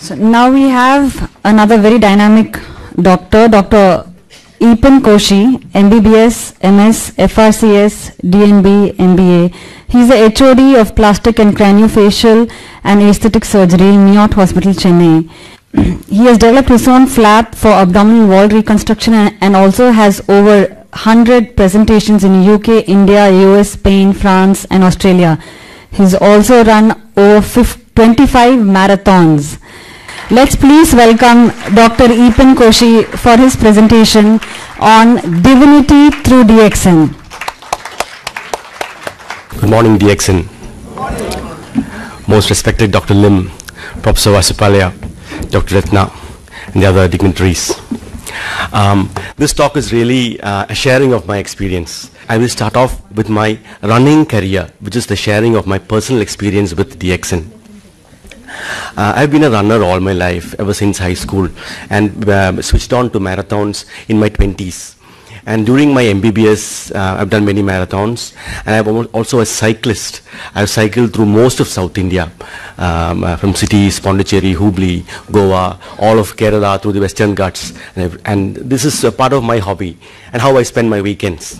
So now we have another very dynamic doctor, Dr. Eapen Koshi, MBBS, MS, FRCS, DNB, MBA. He's the HOD of Plastic and Craniofacial and Aesthetic Surgery in NIOT Hospital, Chennai. He has developed his own flap for abdominal wall reconstruction and also has over 100 presentations in UK, India, US, Spain, France and Australia. He's also run over 25 marathons. Let's please welcome Dr. Eapen Koshi for his presentation on Divinity through DXN. Good morning, DXN. Most respected Dr. Lim, Professor Vasupalya, Dr. Ratna, and the other dignitaries. This talk is really a sharing of my experience. I will start off with my running career, which is the sharing of my personal experience with DXN. I've been a runner all my life, ever since high school, and switched on to marathons in my 20s. And during my MBBS, I've done many marathons, and I'm also a cyclist. I've cycled through most of South India, from cities, Pondicherry, Hubli, Goa, all of Kerala, through the Western Ghats. And this is a part of my hobby and how I spend my weekends.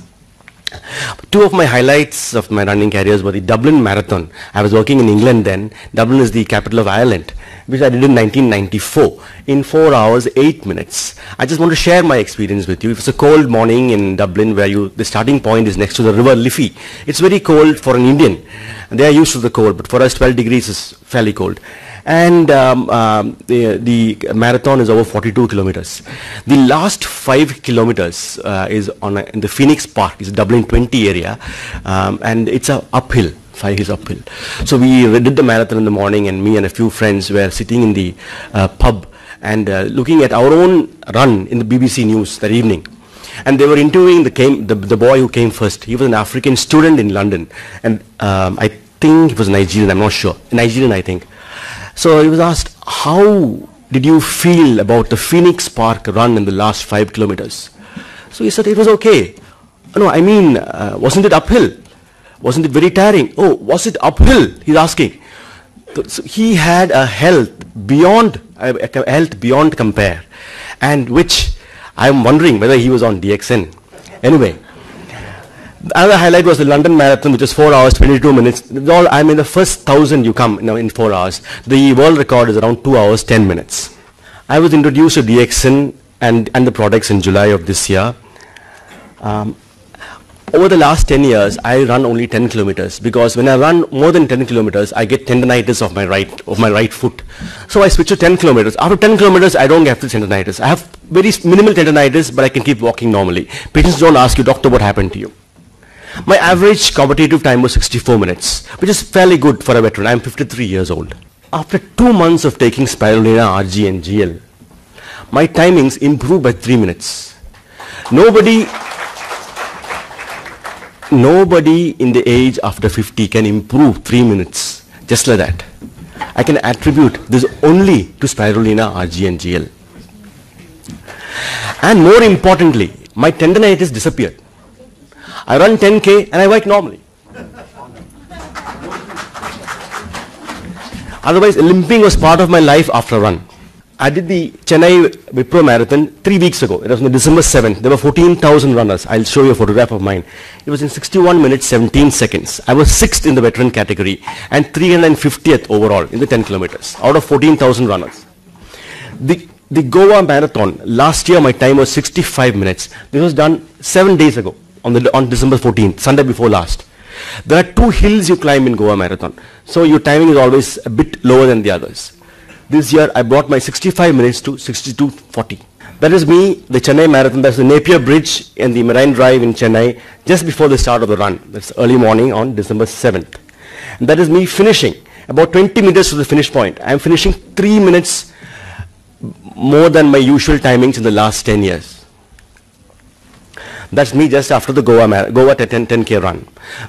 Two of my highlights of my running careers were the Dublin Marathon. I was working in England then. Dublin is the capital of Ireland, which I did in 1994 in 4 hours, 8 minutes. I just want to share my experience with you. It was a cold morning in Dublin where the starting point is next to the river Liffey. It's very cold for an Indian. They are used to the cold, but for us 12 degrees is fairly cold. And the marathon is over 42 kilometers. The last 5 kilometers is in the Phoenix Park, it's Dublin 20 area, and it's a uphill. 5 is uphill. So we did the marathon in the morning, and me and a few friends were sitting in the pub and looking at our own run in the BBC News that evening. And they were interviewing the boy who came first. He was an African student in London, and I think he was Nigerian, I'm not sure. Nigerian, I think. So he was asked, how did you feel about the Phoenix Park run in the last 5 kilometers? So he said, it was okay. No, I mean, wasn't it uphill? Wasn't it very tiring? Oh, was it uphill? He's asking. So he had a health beyond compare, and which I'm wondering whether he was on DXN. Anyway. Another highlight was the London Marathon, which was 4 hours, 22 minutes. I'm in the first 1,000 you come in 4 hours. The world record is around 2 hours, 10 minutes. I was introduced to DXN and the products in July of this year. Over the last 10 years, I run only 10 kilometers because when I run more than 10 kilometers, I get tendinitis of my right foot. So I switch to 10 kilometers. After 10 kilometers, I don't get the tendinitis. I have very minimal tendinitis, but I can keep walking normally. Patients don't ask you, doctor, what happened to you? My average competitive time was 64 minutes, which is fairly good for a veteran. I'm 53 years old. After 2 months of taking Spirulina, RG and GL, my timings improved by 3 minutes. Nobody in the age after 50 can improve 3 minutes, just like that. I can attribute this only to Spirulina, RG and GL. And more importantly, my tendinitis disappeared. I run 10K and I work normally. Otherwise, limping was part of my life after a run. I did the Chennai Wipro Marathon 3 weeks ago. It was on December 7th. There were 14,000 runners. I'll show you a photograph of mine. It was in 61 minutes, 17 seconds. I was 6th in the veteran category and 350th overall in the 10 kilometers out of 14,000 runners. The Goa Marathon, last year my time was 65 minutes. This was done 7 days ago. On December 14th, Sunday before last. There are 2 hills you climb in Goa Marathon. So your timing is always a bit lower than the others. This year I brought my 65 minutes to 62:40. That is me, the Chennai Marathon. That's the Napier Bridge and the Marine Drive in Chennai just before the start of the run. That's early morning on December 7th. And that is me finishing about 20 meters to the finish point. I'm finishing 3 minutes more than my usual timings in the last 10 years. That's me just after the Goa 10K run.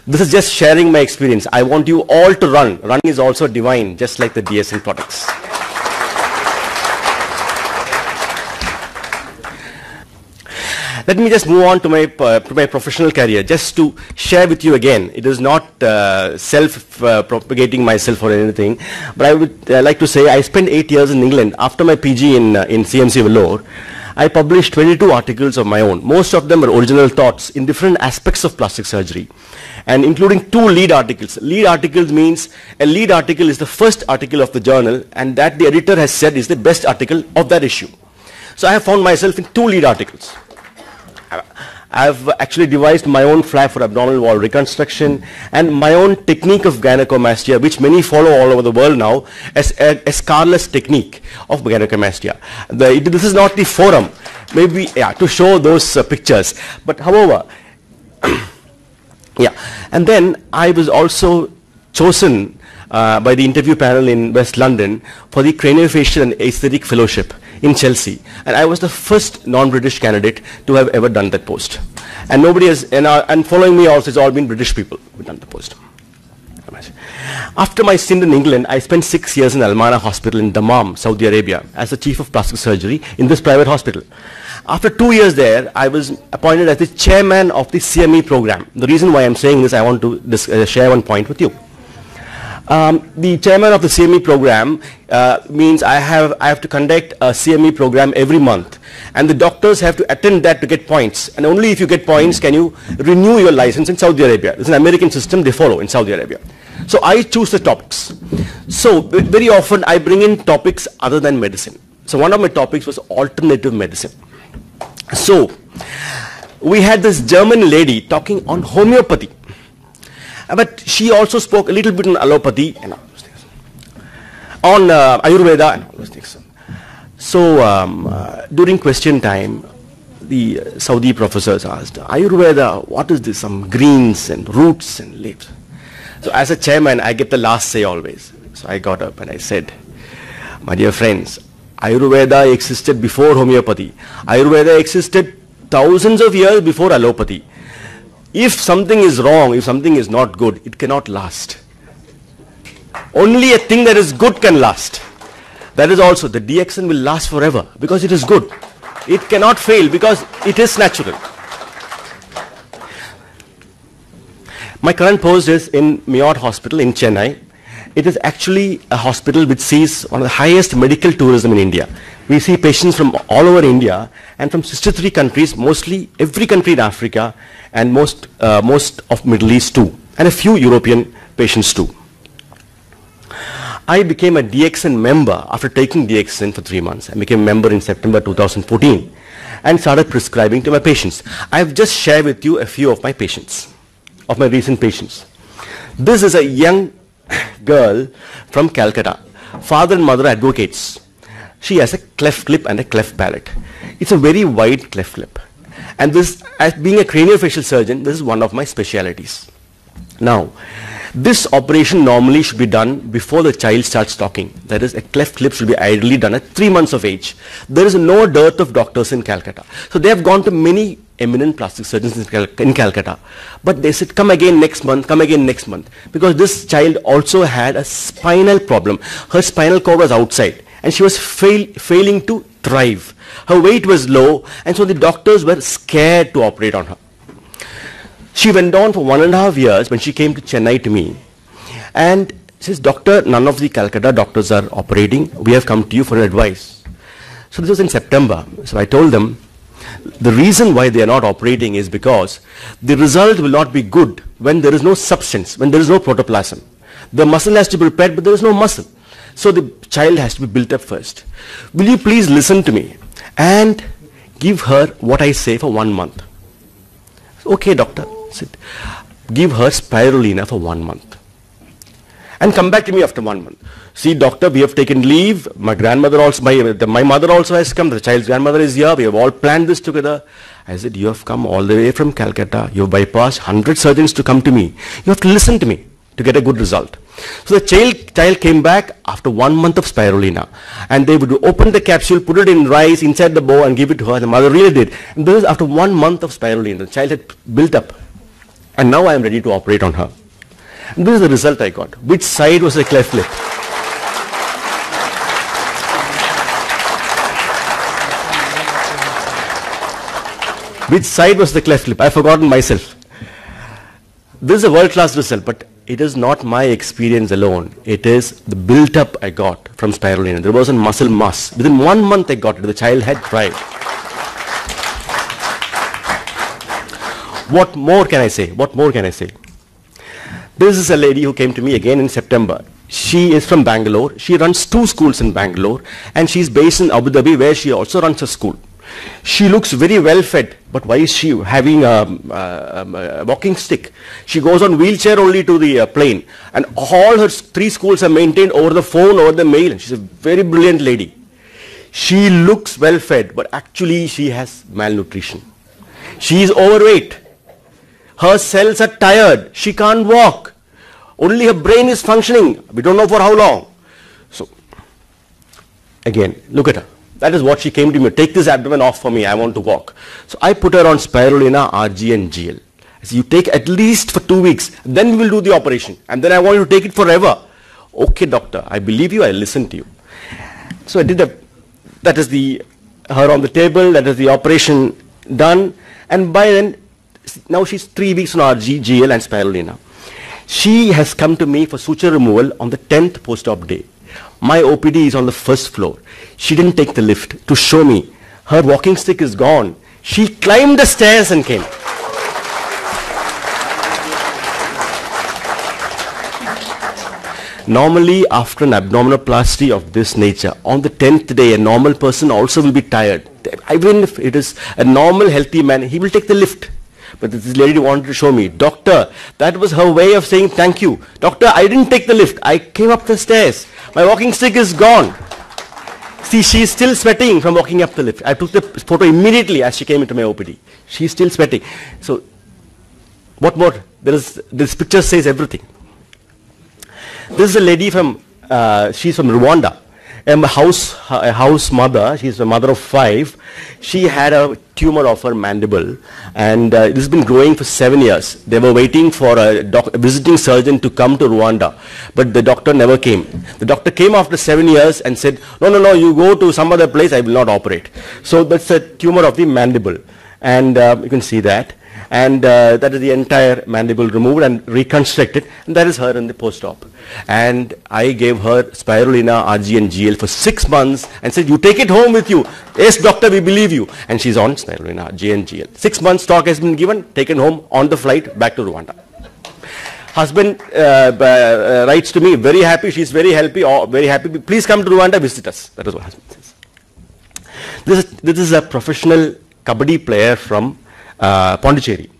This is just sharing my experience. I want you all to run. Running is also divine, just like the DSN products. Let me just move on to my professional career, just to share with you again. It is not self-propagating myself or anything, but I would like to say I spent 8 years in England. After my PG in CMC Vellore, I published 22 articles of my own. Most of them were original thoughts in different aspects of plastic surgery, and including 2 lead articles. Lead articles means a lead article is the first article of the journal, and that the editor has said is the best article of that issue. So I have found myself in 2 lead articles. I've actually devised my own flap for abdominal wall reconstruction and my own technique of gynecomastia, which many follow all over the world now as a Scarless technique of gynecomastia. This is not the forum, maybe to show those pictures. But however, and then I was also chosen by the interview panel in West London for the Craniofacial and Aesthetic Fellowship in Chelsea, and I was the first non-British candidate to have ever done that post. And nobody has, and following me also, it's all been British people who done the post. After my stint in England, I spent 6 years in Al-Mana Hospital in Dammam, Saudi Arabia, as the chief of plastic surgery in this private hospital. After 2 years there, I was appointed as the chairman of the CME program. The reason why I'm saying this, I want to share one point with you. The chairman of the CME program means I have to conduct a CME program every month, and the doctors have to attend that to get points, and only if you get points can you renew your license in Saudi Arabia. It's an American system they follow in Saudi Arabia. So I choose the topics. So very often I bring in topics other than medicine. So one of my topics was alternative medicine. So we had this German lady talking on homeopathy. But she also spoke a little bit on allopathy and all those things, on Ayurveda and all those things. So during question time, the Saudi professors asked, Ayurveda, what is this? Some greens and roots and leaves. So as a chairman, I get the last say always. So I got up and I said, my dear friends, Ayurveda existed before homeopathy. Ayurveda existed thousands of years before allopathy. If something is wrong, if something is not good, it cannot last. Only a thing that is good can last. That is also, the DXN will last forever because it is good. It cannot fail because it is natural. My current post is in Miyot Hospital in Chennai. It is actually a hospital which sees one of the highest medical tourism in India. We see patients from all over India and from 63 countries, mostly every country in Africa, and most of Middle East too, and a few European patients too. I became a DXN member after taking DXN for 3 months. I became a member in September 2014 and started prescribing to my patients. I have just shared with you a few of my patients, of my recent patients. This is a young girl from Calcutta. Father and mother advocates. She has a cleft lip and a cleft palate. It's a very wide cleft lip. And this, as being a craniofacial surgeon, this is one of my specialities. Now, this operation normally should be done before the child starts talking. That is, a cleft lip should be ideally done at 3 months of age. There is no dearth of doctors in Calcutta. So they have gone to many eminent plastic surgeons in Calcutta. But they said, come again next month, come again next month. Because this child also had a spinal problem. Her spinal cord was outside and she was failing to thrive. Her weight was low, and so the doctors were scared to operate on her. She went on for 1.5 years when she came to Chennai to me and says, Doctor, none of the Calcutta doctors are operating. We have come to you for advice. So this was in September. So I told them, the reason why they are not operating is because the result will not be good when there is no substance, when there is no protoplasm. The muscle has to be prepared, but there is no muscle. So the child has to be built up first. Will you please listen to me and give her what I say for 1 month? Okay, doctor. Said, give her spirulina for 1 month. And come back to me after 1 month. See, doctor, we have taken leave. My grandmother also, my mother also has come. The child's grandmother is here. We have all planned this together. I said, you have come all the way from Calcutta. You have bypassed 100 surgeons to come to me. You have to listen to me to get a good result. So the child came back after 1 month of spirulina, and they would open the capsule, put it in rice inside the bowl and give it to her. The mother really did. And this is after 1 month of spirulina. The child had built up, and now I am ready to operate on her. And this is the result I got. Which side was the cleft lip? Which side was the cleft lip? I've forgotten myself. This is a world-class result, but it is not my experience alone. It is the built-up I got from spirulina. There was a muscle mass. Within 1 month I got it. The child had tried. What more can I say? What more can I say? This is a lady who came to me again in September. She is from Bangalore. She runs 2 schools in Bangalore, and she's based in Abu Dhabi, where she also runs a school. She looks very well fed, but why is she having a walking stick? She goes on wheelchair only to the plane, and all her 3 schools are maintained over the phone, over the mail, and she's a very brilliant lady. She looks well fed, but actually she has malnutrition. She is overweight. Her cells are tired. She can't walk. Only her brain is functioning. We don't know for how long. So, again, look at her. That is what she came to me. Take this abdomen off for me. I want to walk. So I put her on spirulina, RG and GL. I said, you take at least for 2 weeks. Then we will do the operation. And then I want you to take it forever. Okay, doctor. I believe you. I listen to you. So I did that is her on the table. That is the operation done. And by then, now she's 3 weeks on RG, GL and spirulina. She has come to me for suture removal on the 10th post-op day. My OPD is on the 1st floor. She didn't take the lift to show me. Her walking stick is gone. She climbed the stairs and came. Normally, after an abdominoplasty of this nature, on the 10th day, a normal person also will be tired. Even if it is a normal, healthy man, he will take the lift. But this lady wanted to show me, doctor, that was her way of saying thank you. Doctor, I didn't take the lift. I came up the stairs. My walking stick is gone. See, she is still sweating from walking up the lift. I took the photo immediately as she came into my OPD. She is still sweating. So, what more? This picture says everything. This is a lady from, she's from Rwanda. A house mother. She's a mother of 5. She had a tumor of her mandible, and this has been growing for 7 years. They were waiting for a visiting surgeon to come to Rwanda, but the doctor never came. The doctor came after 7 years and said, no, you go to some other place, I will not operate. So that's a tumor of the mandible, and you can see that. And that is the entire mandible removed and reconstructed, and that is her in the post-op. And I gave her spirulina, RG and GL for 6 months and said, you take it home with you. Yes, doctor, we believe you. And she's on spirulina, RG and GL. 6 months stock has been given, taken home on the flight back to Rwanda. Husband writes to me, very happy, she's very happy, please come to Rwanda, visit us. That is what husband says. This is a professional kabaddi player from Pondicherry.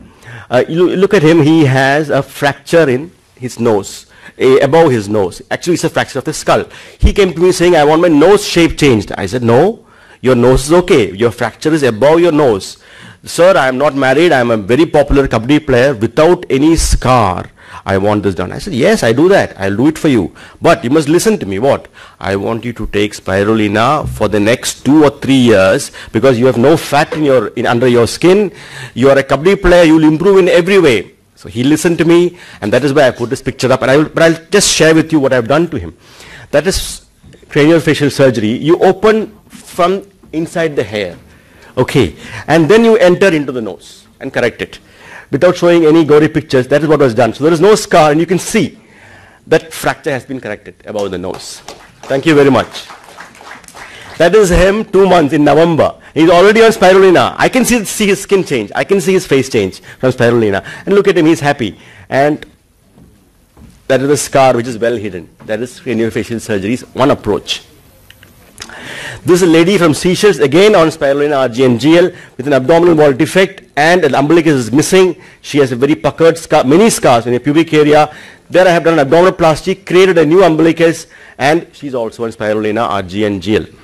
You look at him, he has a fracture in his nose, above his nose. Actually, it's a fracture of the skull. He came to me saying, I want my nose shape changed. I said, no, your nose is okay. Your fracture is above your nose. Sir, I am not married. I am a very popular kabaddi player without any scar. I want this done. I said, yes, I do that. I'll do it for you. But you must listen to me. What? I want you to take spirulina for the next 2 or 3 years because you have no fat under your skin. You are a kabaddi player. You will improve in every way. So he listened to me, and that is why I put this picture up. And but I'll just share with you what I've done to him. That is craniofacial surgery. You open from inside the hair. Okay. And then you enter into the nose and correct it. Without showing any gory pictures, that is what was done. So there is no scar, and you can see that fracture has been corrected above the nose. Thank you very much. That is him 2 months in November. He's already on spirulina. I can see his skin change. I can see his face change from spirulina. And look at him, he's happy. And that is the scar which is well hidden. That is craniofacial surgery's one approach. This is a lady from Seychelles, again on spirulina, RG and GL, with an abdominal wall defect, and an umbilicus is missing. She has a very puckered scar, many scars in the pubic area. There I have done an abdominoplasty, created a new umbilicus, and she's also on spirulina, RG and GL.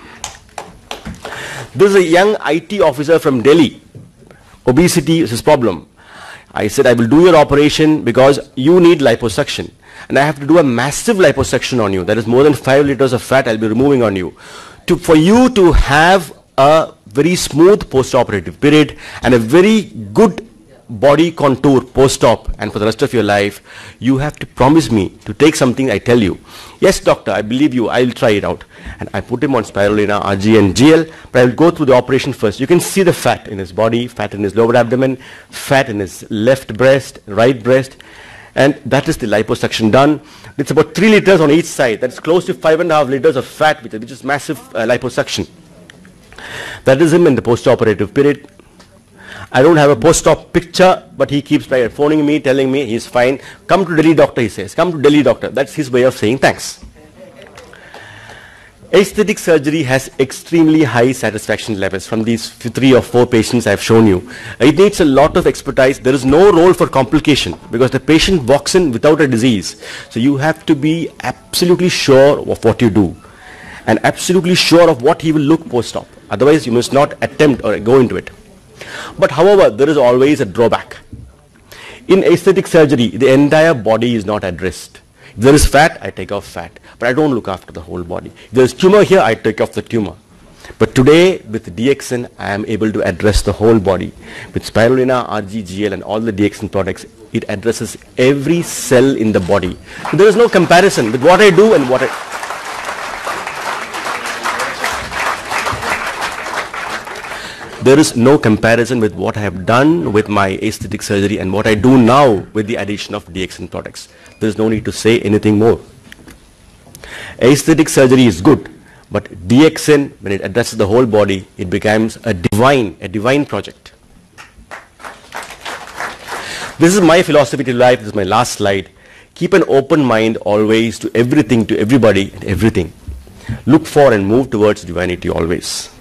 This is a young IT officer from Delhi. Obesity is his problem. I said, I will do your operation because you need liposuction. And I have to do a massive liposuction on you. That is more than 5 liters of fat I'll be removing on you. For you to have a very smooth post-operative period and a very good body contour post-op and for the rest of your life, you have to promise me to take something I tell you. Yes, doctor, I believe you. I'll try it out. And I put him on spirulina, RG and GL, but I will go through the operation first. You can see the fat in his body, fat in his lower abdomen, fat in his left breast, right breast, and that is the liposuction done. It's about 3 liters on each side. That's close to 5.5 liters of fat, which is massive liposuction. That is him in the post-operative period. I don't have a post-op picture, but he keeps phoning me, telling me he's fine. Come to Delhi, doctor, he says. Come to Delhi, doctor. That's his way of saying thanks. Aesthetic surgery has extremely high satisfaction levels from these 3 or 4 patients I've shown you. It needs a lot of expertise. There is no role for complication because the patient walks in without a disease. So you have to be absolutely sure of what you do and absolutely sure of what he will look post-op. Otherwise, you must not attempt or go into it. But however, there is always a drawback. In aesthetic surgery, the entire body is not addressed. If there is fat, I take off fat. But I don't look after the whole body. If there is tumor here, I take off the tumor. But today, with DXN, I am able to address the whole body. With spirulina, RG, GL and all the DXN products, it addresses every cell in the body. So there is no comparison with what I do and what I... There is no comparison with what I have done with my aesthetic surgery and what I do now with the addition of DXN products. There is no need to say anything more. Aesthetic surgery is good, but DXN, when it addresses the whole body, it becomes a divine project. This is my philosophy to life. This is my last slide. Keep an open mind always to everything, to everybody and everything. Look for and move towards divinity always.